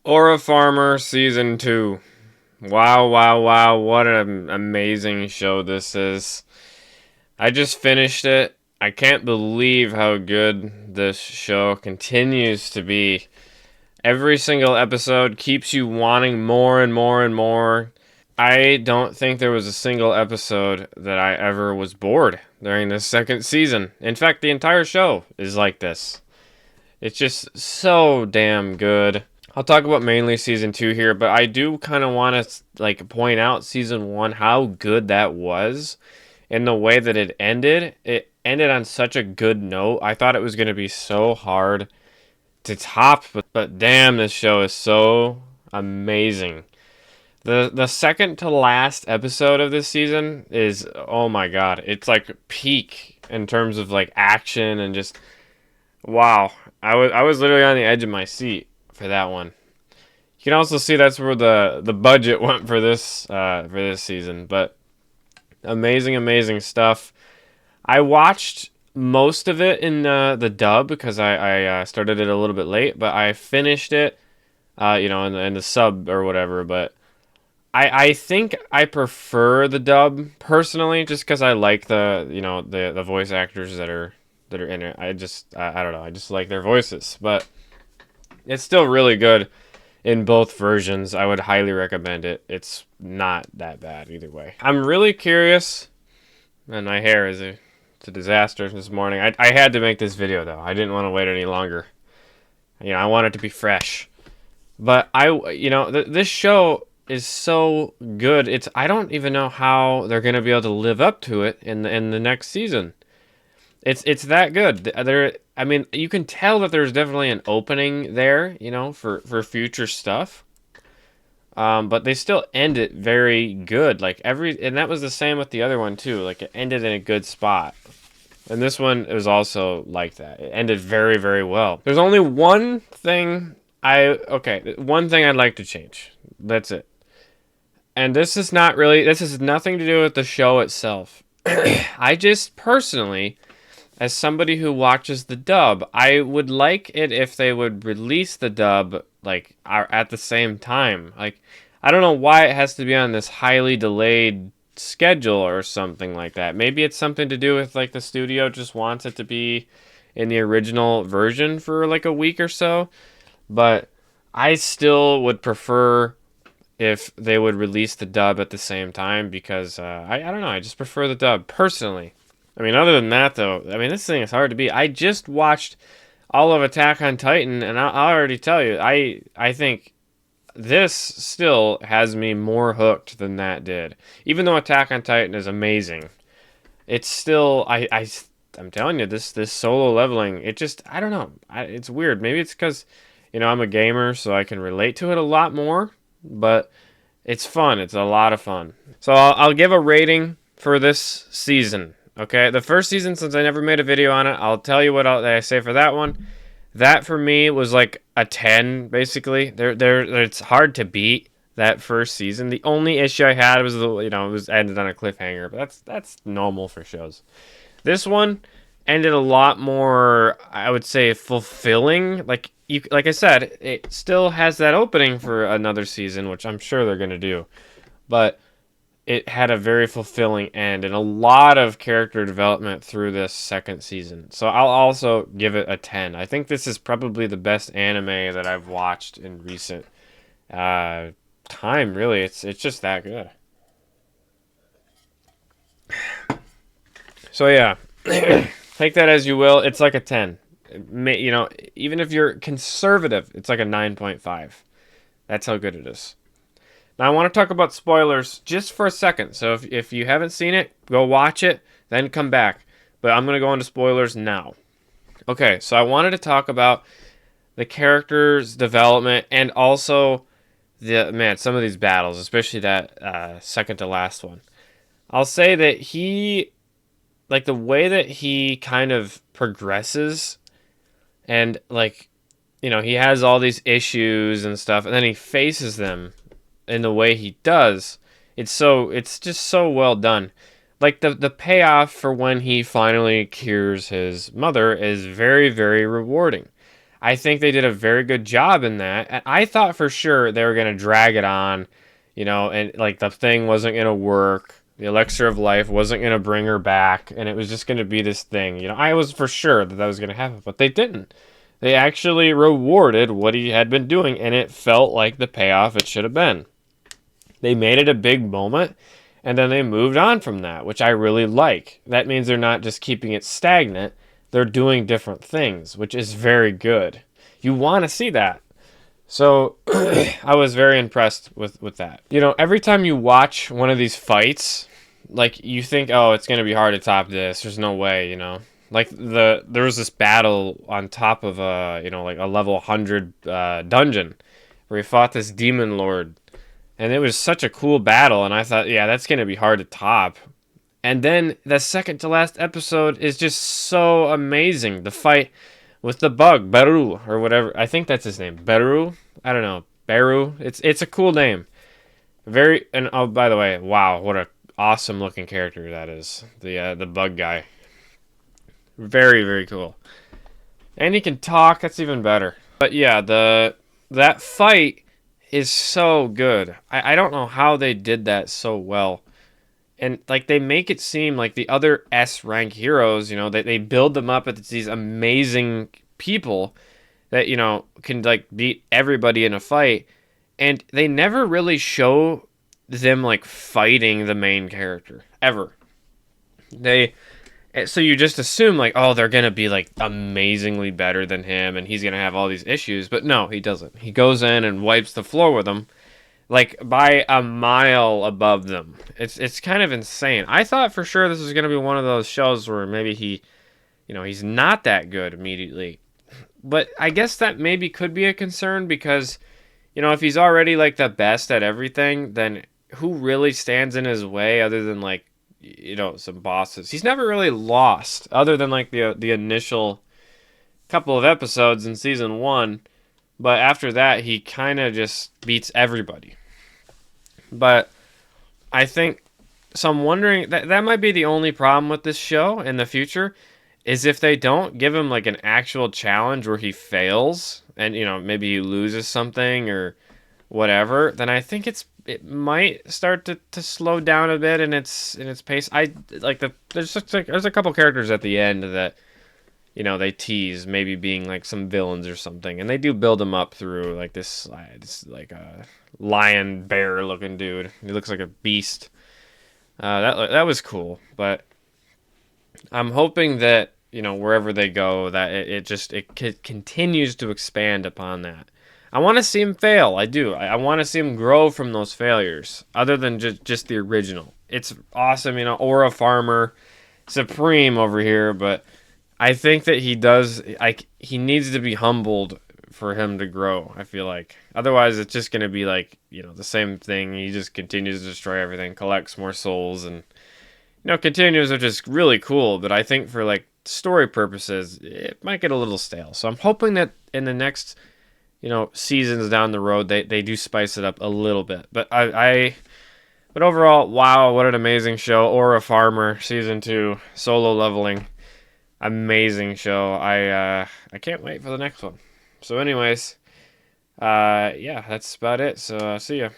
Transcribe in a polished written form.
Aura Farmer Season 2. Wow, wow, wow. What an amazing show this is. I just finished it. I can't believe how good this show continues to be. Every single episode keeps you wanting more and more and more. I don't think there was a single episode that I ever was bored during this second season. In fact, the entire show is like this. It's just so damn good. I'll talk about mainly season 2 here, but I do kind of want to point out season 1 how good that was and the way that it ended. It ended on such a good note. I thought it was going to be so hard to top, but damn, this show is so amazing. The second to last episode of this season is, oh my god, it's like peak in terms of like action and just wow. I was literally on the edge of my seat for that one. You can also see that's where the budget went for this season. But amazing, amazing stuff. I watched most of it in the dub because I started it a little bit late, but I finished it, in the sub or whatever. But I think I prefer the dub personally, just because I like the voice actors that are in it. I don't know. I just like their voices, but it's still really good in both versions. I would highly recommend it. It's not that bad either way. I'm really curious, and my hair it's a disaster this morning. I had to make this video though. I didn't want to wait any longer. I want it to be fresh. But this show is so good. I don't even know how they're gonna be able to live up to it in the next season. It's that good. I mean, you can tell that there's definitely an opening there, for future stuff. But they still end it very good. And that was the same with the other one too. Like it ended in a good spot. And this one was also like that. It ended very, very well. There's only one thing one thing I'd like to change. That's it. And this is nothing to do with the show itself. I just personally, as somebody who watches the dub, I would like it if they would release the dub at the same time. Like, I don't know why it has to be on this highly delayed schedule or something like that. Maybe it's something to do with the studio just wants it to be in the original version for a week or so. But I still would prefer if they would release the dub at the same time because I don't know. I just prefer the dub personally. I mean, other than that, though, I mean, this thing is hard to beat. I just watched all of Attack on Titan, and I'll already tell you, I think this still has me more hooked than that did. Even though Attack on Titan is amazing, it's still, I'm telling you, this solo leveling, I don't know. It's weird. Maybe it's because, I'm a gamer, so I can relate to it a lot more, but it's fun. It's a lot of fun. So I'll give a rating for this season. Okay, the first season, since I never made a video on it, I'll tell you what I say for that one. That for me was like a 10, basically. It's hard to beat that first season. The only issue I had was it was ended on a cliffhanger, but that's normal for shows. This one ended a lot more, I would say, fulfilling. Like I said, it still has that opening for another season, which I'm sure they're gonna do, but it had a very fulfilling end and a lot of character development through this second season. So I'll also give it a 10. I think this is probably the best anime that I've watched in recent time, really. It's just that good. So yeah, take that as you will. It's like a 10. Even if you're conservative, it's like a 9.5. That's how good it is. Now, I want to talk about spoilers just for a second. So if you haven't seen it, go watch it, then come back. But I'm going to go into spoilers now. Okay, so I wanted to talk about the characters' development and also some of these battles, especially that second to last one. I'll say that the way that he kind of progresses and he has all these issues and stuff, and then he faces them in the way he does, it's just so well done. Like the payoff for when he finally cures his mother is very, very rewarding. I think they did a very good job in that. And I thought for sure they were going to drag it on, and like the thing wasn't going to work. The elixir of life wasn't going to bring her back, and it was just going to be this thing. I was for sure that was going to happen, but they didn't. They actually rewarded what he had been doing, and it felt like the payoff it should have been. They made it a big moment, and then they moved on from that, which I really like. That means they're not just keeping it stagnant, they're doing different things, which is very good. You want to see that. So I was very impressed with that. Every time you watch one of these fights, like you think, oh, it's gonna be hard to top this. There's no way. Like there was this battle on top of like a level 100 dungeon where he fought this demon lord, and it was such a cool battle. And I thought, yeah, that's gonna be hard to top. And then the second to last episode is just so amazing. The fight with the bug, Beru, or whatever. I think that's his name. Beru? I don't know. Beru. It's a cool name. And oh, by the way, wow, what a awesome looking character that is. The bug guy. Very, very cool. And he can talk, that's even better. But yeah, that fight is so good. I don't know how they did that so well. And like they make it seem like the other S rank heroes, they build them up as these amazing people that can like beat everybody in a fight, and they never really show them like fighting the main character ever. So you just assume like, oh, they're gonna be like amazingly better than him, and he's gonna have all these issues, but no, he doesn't. He goes in and wipes the floor with them like by a mile above them. It's kind of insane. I thought for sure this was going to be one of those shows where maybe he's not that good immediately. But I guess that maybe could be a concern because, if he's already like the best at everything, then who really stands in his way other than like, some bosses? He's never really lost other than like the initial couple of episodes in season 1. But after that, he kind of just beats everybody. But I think, so I'm wondering, that might be the only problem with this show in the future, is if they don't give him like an actual challenge where he fails and, maybe he loses something or whatever, then I think it might start to slow down a bit in its pace. I like there's a couple characters at the end that they tease maybe being like some villains or something, and they do build them up through like this like a lion bear looking dude. He looks like a beast. That was cool, but I'm hoping that wherever they go, that it continues to expand upon that. I want to see him fail. I do. I want to see him grow from those failures, other than just the original. It's awesome, Aura Farmer, supreme over here, but I think that he needs to be humbled for him to grow, I feel like. Otherwise, it's just going to be like, the same thing. He just continues to destroy everything, collects more souls, and, continues, which is really cool. But I think for, like, story purposes, it might get a little stale. So I'm hoping that in the next, seasons down the road, they do spice it up a little bit. But but overall, wow, what an amazing show. Aura Farmer, Season 2, solo leveling. Amazing show. I can't wait for the next one. So anyways, yeah, that's about it. So see ya.